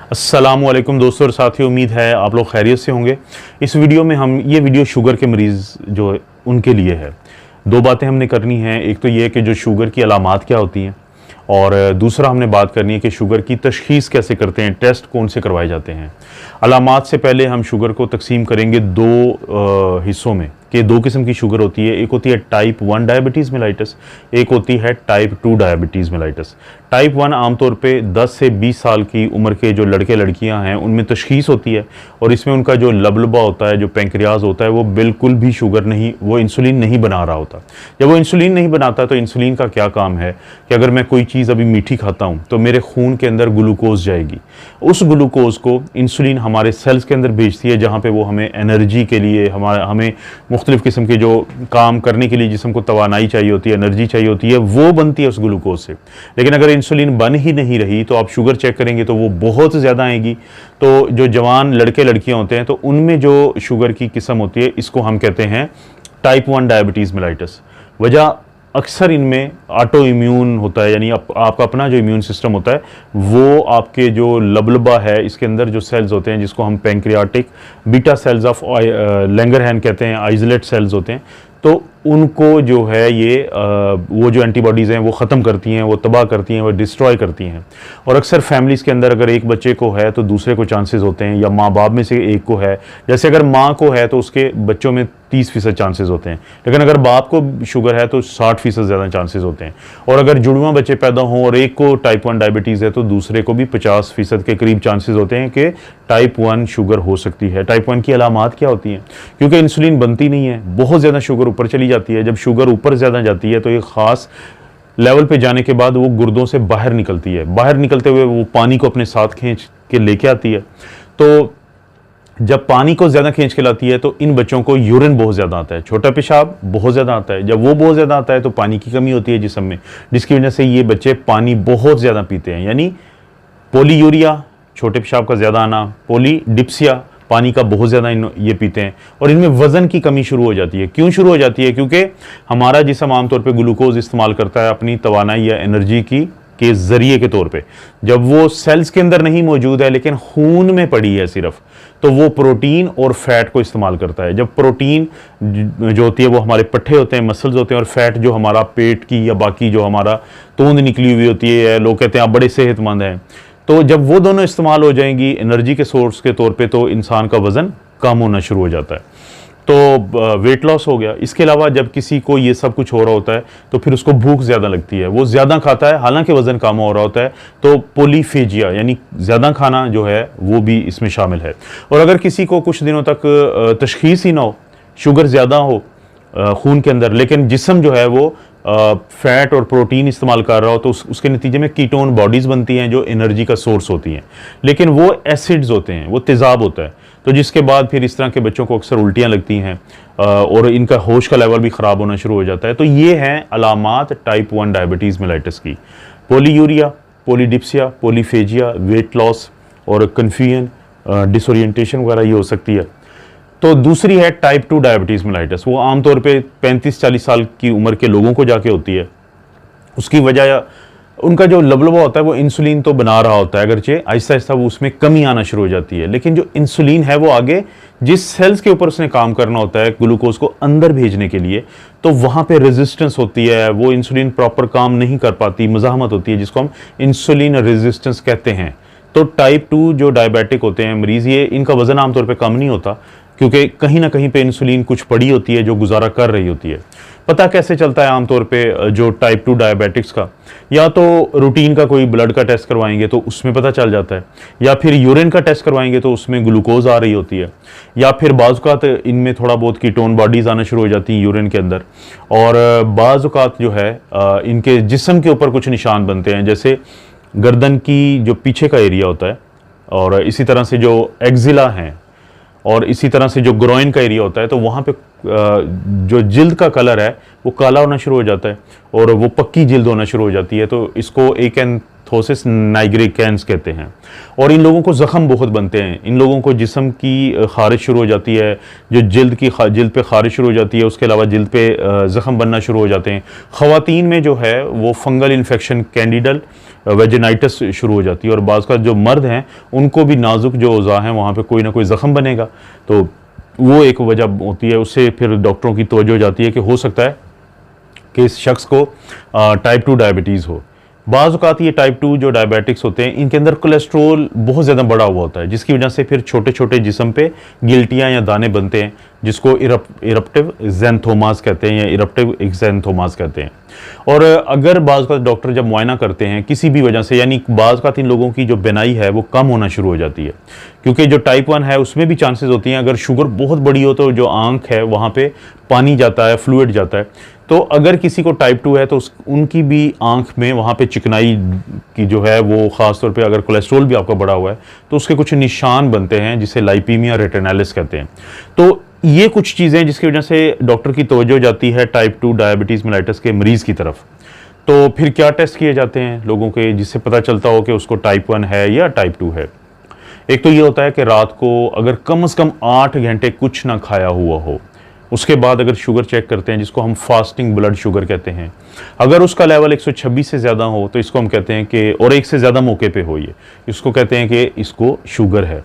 अस्सलामुअलैकुम दोस्तों और साथियों, उम्मीद है आप लोग खैरियत से होंगे। इस वीडियो में हम ये वीडियो शुगर के मरीज़ जो है उनके लिए है। दो बातें हमने करनी हैं। एक तो ये कि जो शुगर की अलामात क्या होती हैं, और दूसरा हमने बात करनी है कि शुगर की तशख़ीस कैसे करते हैं, टेस्ट कौन से करवाए जाते हैं। अलामात से पहले हम शुगर को तकसीम करेंगे दो हिस्सों में कि दो किस्म की शुगर होती है। एक होती है टाइप 1 डायबिटीज़ मेलाइटस, एक होती है टाइप 2 डायबिटीज़ मेलाइटस। टाइप 1 आमतौर पे 10 से 20 साल की उम्र के जो लड़के लड़कियां हैं उनमें तशख़ीस होती है, और इसमें उनका जो लबलबा होता है, जो पैंक्रियाज होता है, वो बिल्कुल भी शुगर नहीं, वो इंसुलिन नहीं बना रहा होता। जब वो इंसुलिन नहीं बनाता तो इंसुलिन का क्या काम है कि अगर मैं कोई चीज़ अभी मीठी खाता हूँ तो मेरे खून के अंदर ग्लूकोज जाएगी। उस ग्लूकोज को इंसुलिन हमारे सेल्स के अंदर भेजती है, जहाँ पर वो हमें एनर्जी के लिए, हमें मुख्तलिफ़ किस्म के जो काम करने के लिए जिस्म को तवानाई चाहिए होती है, एनर्जी चाहिए होती है, वो बनती है उस ग्लूकोज से। लेकिन अगर इंसुलिन बन ही नहीं रही तो आप शुगर चेक करेंगे तो वो बहुत ज़्यादा आएगी। तो जो जवान लड़के लड़कियां होते हैं तो उनमें जो शुगर की किस्म होती है, इसको हम कहते हैं टाइप 1 डायबिटीज़ मेलाइटस। वजह अक्सर इनमें ऑटो इम्यून होता है, यानी आपका अपना जो इम्यून सिस्टम होता है वो आपके जो लबलबा है इसके अंदर जो सेल्स होते हैं, जिसको हम पैंक्रियाटिक बीटा सेल्स ऑफ लैंगरहैन कहते हैं, आइसोलेट सेल्स होते हैं, तो उनको जो है ये वो जो एंटीबॉडीज़ हैं वो ख़त्म करती हैं, वो तबाह करती हैं, वो डिस्ट्रॉय करती हैं। और अक्सर फैमिलीज़ के अंदर अगर एक बच्चे को है तो दूसरे को चांसेस होते हैं, या माँ बाप में से एक को है। जैसे अगर माँ को है तो उसके बच्चों में 30% चांसेस होते हैं, लेकिन अगर बाप को शुगर है तो 60% ज़्यादा चांसेस होते हैं। और अगर जुड़वा बच्चे पैदा हों और एक को टाइप 1 डायबिटीज़ है तो दूसरे को भी 50% के करीब चांसेस होते हैं कि टाइप 1 शुगर हो सकती है। टाइप 1 की अलामात क्या होती हैं? क्योंकि इंसुलिन बनती नहीं है, बहुत ज़्यादा शुगर ऊपर चली जाती है। जब शुगर ऊपर ज़्यादा जाती है तो एक ख़ास लेवल पे जाने के बाद वो गुर्दों से बाहर निकलती है। बाहर निकलते हुए वो पानी को अपने साथ खींच के लेके आती है। तो जब पानी को ज़्यादा खींच के लाती है तो इन बच्चों को यूरिन बहुत ज़्यादा आता है, छोटा पेशाब बहुत ज़्यादा आता है। जब वो बहुत ज़्यादा आता है तो पानी की कमी होती है जिस्म में, जिसकी वजह से ये बच्चे पानी बहुत ज़्यादा पीते हैं, यानी पोलीयूरिया, छोटे पेशाब का ज़्यादा आना, पोलीडिप्सिया, पानी का बहुत ज़्यादा ये पीते हैं, और इनमें वज़न की कमी शुरू हो जाती है। क्यों शुरू हो जाती है? क्योंकि हमारा जिस्म आमतौर पे ग्लूकोज इस्तेमाल करता है अपनी तवानाई या एनर्जी के ज़रिए के तौर पे। जब वो सेल्स के अंदर नहीं मौजूद है लेकिन खून में पड़ी है सिर्फ, तो वो प्रोटीन और फैट को इस्तेमाल करता है। जब प्रोटीन जो होती है वो हमारे पट्ठे होते हैं, मसल्स होते हैं, और फैट जो हमारा पेट की या बाकी जो हमारा तोंद निकली हुई होती है, लोग कहते हैं आप बड़े सेहतमंद हैं, तो जब वो दोनों इस्तेमाल हो जाएंगी एनर्जी के सोर्स के तौर पे तो इंसान का वज़न कम होना शुरू हो जाता है, तो वेट लॉस हो गया। इसके अलावा जब किसी को ये सब कुछ हो रहा होता है तो फिर उसको भूख ज़्यादा लगती है, वो ज़्यादा खाता है हालांकि वज़न कम हो रहा होता है, तो पोलीफेजिया यानी ज़्यादा खाना जो है वो भी इसमें शामिल है। और अगर किसी को कुछ दिनों तक तशख़ीस ही ना हो, शुगर ज़्यादा हो खून के अंदर, लेकिन जिस्म जो है वो फैट और प्रोटीन इस्तेमाल कर रहा हो, तो उसके नतीजे में कीटोन बॉडीज़ बनती हैं जो एनर्जी का सोर्स होती हैं, लेकिन वो एसिड्स होते हैं, वो तेज़ाब होता है। तो जिसके बाद फिर इस तरह के बच्चों को अक्सर उल्टियाँ लगती हैं और इनका होश का लेवल भी ख़राब होना शुरू हो जाता है। तो ये हैं अलामात टाइप 1 डायबिटीज़ मेलाइटस की: पोलीयूरिया, पोलीडिप्सिया, पोलीफेजिया, वेट लॉस और कन्फ्यूजन, डिसोरिएंटेशन वगैरह ये हो सकती है। तो दूसरी है टाइप 2 डायबिटीज़ मेलाइटस। वो आमतौर पे 35-40 साल की उम्र के लोगों को जाके होती है। उसकी वजह उनका जो लबलबा होता है वो इंसुलिन तो बना रहा होता है, अगरचे आहिस्ता आहिस्ता वो उसमें कमी आना शुरू हो जाती है, लेकिन जो इंसुलिन है वो आगे जिस सेल्स के ऊपर उसने काम करना होता है ग्लूकोज को अंदर भेजने के लिए, तो वहाँ पे रेजिस्टेंस होती है, वो इंसुलिन प्रॉपर काम नहीं कर पाती, मज़ाहमत होती है, जिसको हम इंसुलिन रेजिस्टेंस कहते हैं। तो टाइप 2 जो डायबिटिक होते हैं मरीज़, ये इनका वज़न आमतौर पर कम नहीं होता क्योंकि कहीं ना कहीं पे इंसुलिन कुछ पड़ी होती है जो गुजारा कर रही होती है। पता कैसे चलता है आमतौर पे जो टाइप 2 डायबिटिक्स का? या तो रूटीन का कोई ब्लड का टेस्ट करवाएंगे तो उसमें पता चल जाता है, या फिर यूरिन का टेस्ट करवाएंगे तो उसमें ग्लूकोज आ रही होती है, या फिर बाज़ इनमें थोड़ा बहुत कीटोन बॉडीज़ आना शुरू हो जाती हैं यूरिन के अंदर, और बाज़ जो है इनके जिस्म के ऊपर कुछ निशान बनते हैं, जैसे गर्दन की जो पीछे का एरिया होता है, और इसी तरह से जो एक्जिला हैं, और इसी तरह से जो ग्रोइन का एरिया होता है, तो वहाँ पे जो जिल्द का कलर है वो काला होना शुरू हो जाता है और वो पक्की जिल्द होना शुरू हो जाती है। तो इसको थोसिस नाइग्रिकेंस कहते हैं। और इन लोगों को ज़ख़म बहुत बनते हैं, इन लोगों को जिस्म की ख़ारिश शुरू हो जाती है, जो जिल्द पे ख़ारिश शुरू हो जाती है, उसके अलावा जिल्द पे ज़ख़म बनना शुरू हो जाते हैं। ख़वातीन में जो है वो फंगल इन्फेक्शन कैंडिडल वेजिनाइटिस शुरू हो जाती है, और बाज़ का जो मर्द हैं उनको भी नाजुक जो औज़ा हैं वहाँ पे कोई ना कोई ज़ख़म बनेगा, तो वो एक वजह होती है। उससे फिर डॉक्टरों की तवज्जो हो जाती है कि हो सकता है कि इस शख्स को टाइप 2 डायबिटीज़ हो। बाज़ औक़ात ये टाइप 2 जो डायबिटिक्स होते हैं इनके अंदर कोलेस्ट्रोल बहुत ज़्यादा बढ़ा हुआ होता है, जिसकी वजह से फिर छोटे छोटे जिस्म पे गिल्टियाँ या दाने बनते हैं, जिसको इरप्टिव ज़ैंथोमास कहते हैं या इरप्टिव एक्ज़ैंथोमास कहते हैं। और अगर बाज़ औक़ात डॉक्टर जब मुआयना करते हैं किसी भी वजह से, यानी बाज़ औक़ात इन लोगों की जो बिनाई है वो कम होना शुरू हो जाती है, क्योंकि जो टाइप 1 है उसमें भी चांसेस होती हैं अगर शुगर बहुत बड़ी हो तो जो आँख है वहाँ पे पानी जाता है, फ्लूइड जाता है। तो अगर किसी को टाइप 2 है तो उनकी भी आंख में वहाँ पे चिकनाई की जो है वो ख़ास तौर पे अगर कोलेस्ट्रॉल भी आपका बढ़ा हुआ है तो उसके कुछ निशान बनते हैं जिसे लाइपीमिया रेटिनालिस कहते हैं। तो ये कुछ चीज़ें जिसकी वजह से डॉक्टर की तवज्जो जाती है टाइप 2 डायबिटीज़ मेलाइटस के मरीज़ की तरफ। तो फिर क्या टेस्ट किए जाते हैं लोगों के जिससे पता चलता हो कि उसको टाइप 1 है या टाइप 2 है। एक तो ये होता है कि रात को अगर कम से कम 8 घंटे कुछ ना खाया हुआ हो, उसके बाद अगर शुगर चेक करते हैं जिसको हम फास्टिंग ब्लड शुगर कहते हैं, अगर उसका लेवल 126 से ज़्यादा हो तो इसको हम कहते हैं कि, और एक से ज़्यादा मौके पे हो, ये इसको कहते हैं कि इसको शुगर है।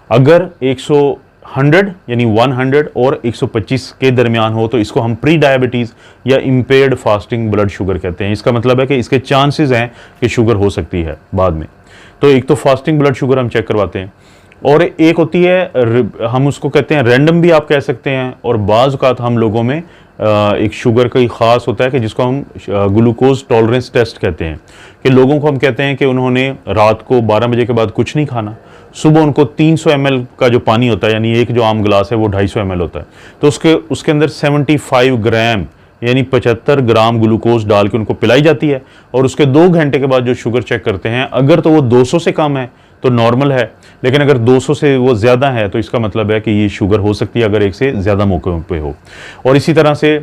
अगर 100 यानी 100 और 125 के दरमियान हो तो इसको हम प्री डायबिटीज़ या इम्पेयर्ड फास्टिंग ब्लड शुगर कहते हैं। इसका मतलब है कि इसके चांसेस हैं कि शुगर हो सकती है बाद में। तो एक तो फास्टिंग ब्लड शुगर हम चेक करवाते हैं, और एक होती है हम उसको कहते हैं रैंडम भी आप कह सकते हैं, और बाज़ औक़ात हम लोगों में एक शुगर का ख़ास होता है कि जिसको हम ग्लूकोज टॉलरेंस टेस्ट कहते हैं, कि लोगों को हम कहते हैं कि उन्होंने रात को 12 बजे के बाद कुछ नहीं खाना, सुबह उनको 300 ml का जो पानी होता है, यानी एक जो आम गिलास है वो 250 ml होता है, तो उसके अंदर 75 ग्राम यानी 75 ग्राम ग्लूकोज डाल के उनको पिलाई जाती है, और उसके 2 घंटे के बाद जो शुगर चेक करते हैं अगर तो वो 200 से कम है तो नॉर्मल है, लेकिन अगर 200 से वो ज़्यादा है तो इसका मतलब है कि ये शुगर हो सकती है अगर एक से ज़्यादा मौक़ों पे हो। और इसी तरह से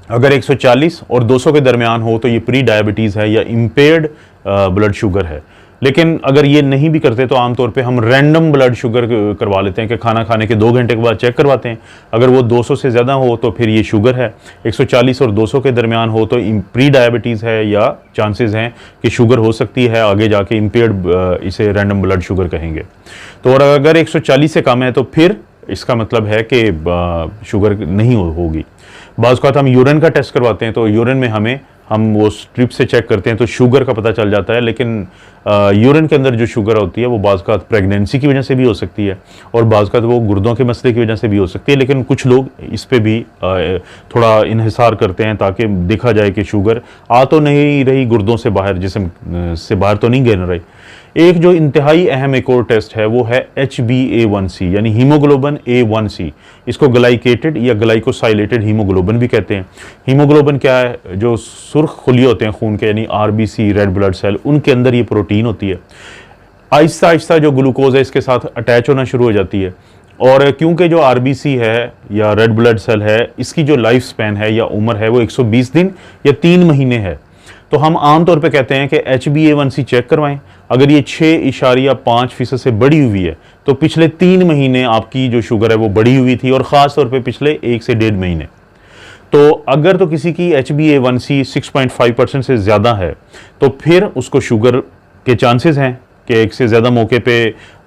अगर 140 और 200 के दरमियान हो तो ये प्री डायबिटीज़ है या इम्पेयर्ड ब्लड शुगर है। लेकिन अगर ये नहीं भी करते तो आमतौर पे हम रैंडम ब्लड शुगर करवा लेते हैं कि खाना खाने के 2 घंटे के बाद चेक करवाते हैं, अगर वो 200 से ज़्यादा हो तो फिर ये शुगर है, 140 और 200 के दरमियान हो तो प्री डायबिटीज़ है या चांसेस हैं कि शुगर हो सकती है आगे जाके इम्पेयर्ड, इसे रैंडम ब्लड शुगर कहेंगे। तो और अगर 140 से कम है तो फिर इसका मतलब है कि शुगर नहीं होगी। बाज़ औक़ात हम यूरिन का टेस्ट करवाते हैं, तो यूरिन में हम वो स्ट्रिप से चेक करते हैं तो शुगर का पता चल जाता है, लेकिन यूरिन के अंदर जो शुगर होती है वो बाज़ औक़ात प्रेगनेंसी की वजह से भी हो सकती है और बाज़ औक़ात वो गुर्दों के मसले की वजह से भी हो सकती है। लेकिन कुछ लोग इस पे भी थोड़ा इन्हिसार करते हैं ताकि देखा जाए कि शुगर आ तो नहीं रही गुर्दों से बाहर, जिस्म से बाहर तो नहीं गिर रही। एक जो इंतहाई अहम एक और टेस्ट है वो है HbA1c यानी हीमोग्लोबिन A1c, इसको ग्लाइकेटेड या ग्लाइकोसाइलेटेड हीमोग्लोबिन भी कहते हैं। हीमोग्लोबिन क्या है? जो सुर्ख खुली होते हैं खून के यानी RBC रेड ब्लड सेल, उनके अंदर ये प्रोटीन होती है। आहिस्ता आहिस्ता जो ग्लूकोज है इसके साथ अटैच होना शुरू हो जाती है, और क्योंकि जो RBC है या रेड ब्लड सेल है इसकी जो लाइफ स्पैन है या उम्र है वो 120 दिन या 3 महीने है, तो हम आमतौर पे कहते हैं कि HbA1c चेक करवाएं। अगर ये 6.5% से बढ़ी हुई है तो पिछले 3 महीने आपकी जो शुगर है वो बढ़ी हुई थी, और ख़ास तौर पे पिछले 1 से 1.5 महीने। तो अगर तो किसी की HbA1c 6.5% से ज़्यादा है तो फिर उसको शुगर के चांसेस हैं कि एक से ज़्यादा मौके पे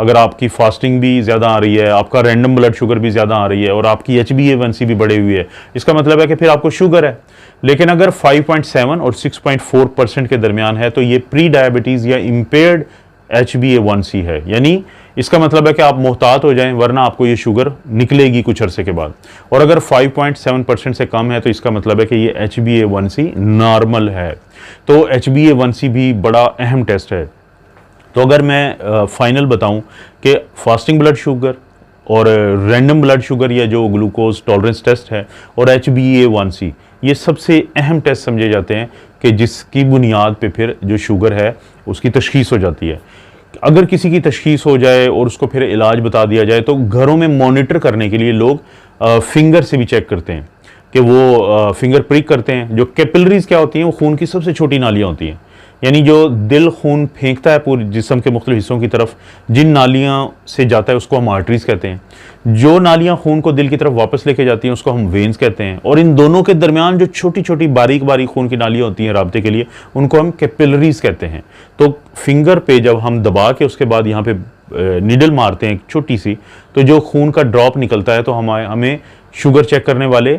अगर आपकी फास्टिंग भी ज़्यादा आ रही है, आपका रैंडम ब्लड शुगर भी ज़्यादा आ रही है और आपकी HbA1c भी बढ़ी हुई है, इसका मतलब है कि फिर आपको शुगर है। लेकिन अगर 5.7 और 6.4% के दरमियान है तो ये प्री डायबिटीज़ या इम्पेयर्ड HbA1c है, यानी इसका मतलब है कि आप मोहतात हो जाएं वरना आपको ये शुगर निकलेगी कुछ अरसे के बाद। और अगर 5.7% से कम है तो इसका मतलब है कि ये HbA1c नॉर्मल है। तो HbA1c भी बड़ा अहम टेस्ट है। तो अगर मैं फाइनल बताऊं कि फास्टिंग ब्लड शुगर और रैंडम ब्लड शुगर या जो ग्लूकोज टॉलरेंस टेस्ट है और HbA1c ये सबसे अहम टेस्ट समझे जाते हैं कि जिसकी बुनियाद पे फिर जो शुगर है उसकी तशख़ीस हो जाती है। अगर किसी की तशख़ीस हो जाए और उसको फिर इलाज बता दिया जाए तो घरों में मॉनिटर करने के लिए लोग फिंगर से भी चेक करते हैं कि वो फिंगर प्रिक करते हैं। जो कैपिलरीज क्या होती हैं वो खून की सबसे छोटी नालियाँ होती हैं, यानी जो दिल खून फेंकता है पूरे जिस्म के मुख्तलिफ हिस्सों की तरफ, जिन नालियाँ से जाता है उसको हम आर्टरीज कहते हैं। जो नालियाँ खून को दिल की तरफ वापस लेके जाती हैं उसको हम वेन्स कहते हैं। और इन दोनों के दरमियान जो छोटी छोटी बारीक बारीक खून की नालियाँ होती हैं राब्ते के लिए, उनको हम कैपिलरीज कहते हैं। तो फिंगर पे जब हम दबा के उसके बाद यहाँ पे निडल मारते हैं एक छोटी सी, तो जो खून का ड्रॉप निकलता है, तो हमें शुगर चेक करने वाले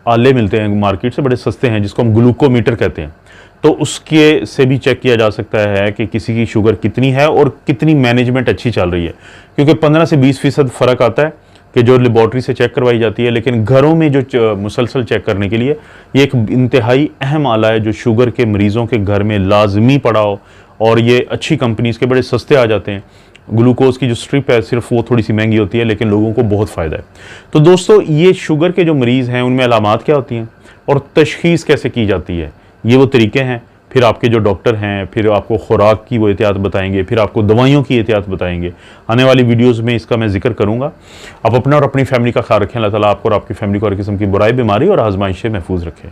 आले मिलते हैं मार्केट से, बड़े सस्ते हैं, जिसको हम ग्लूकोमीटर कहते हैं। तो उसके से भी चेक किया जा सकता है कि किसी की शुगर कितनी है और कितनी मैनेजमेंट अच्छी चल रही है, क्योंकि 15 से 20% फ़र्क आता है कि जो लेबॉर्ट्री से चेक करवाई जाती है। लेकिन घरों में जो मुसलसल चेक करने के लिए ये एक इंतहाई अहम आला है जो शुगर के मरीज़ों के घर में लाजमी पड़ा हो, और ये अच्छी कंपनीज़ के बड़े सस्ते आ जाते हैं। ग्लूकोज की जो स्ट्रिप है सिर्फ वो थोड़ी सी महंगी होती है, लेकिन लोगों को बहुत फ़ायदा है। तो दोस्तों, ये शुगर के जो मरीज़ हैं उनमें अलामात क्या होती हैं और तशख़ीस कैसे की जाती है, ये वो तरीके हैं। फिर आपके जो डॉक्टर हैं फिर आपको खुराक की वो एहतियात बताएंगे, फिर आपको दवाइयों की एहतियात बताएंगे। आने वाली वीडियोस में इसका मैं जिक्र करूंगा। आप अपना और अपनी फैमिली का ख्याल रखें। अल्लाह ताला आपको और आपकी फैमिली को हर किस्म की बुराई, बीमारी और आजमाइश से महफूज रखें।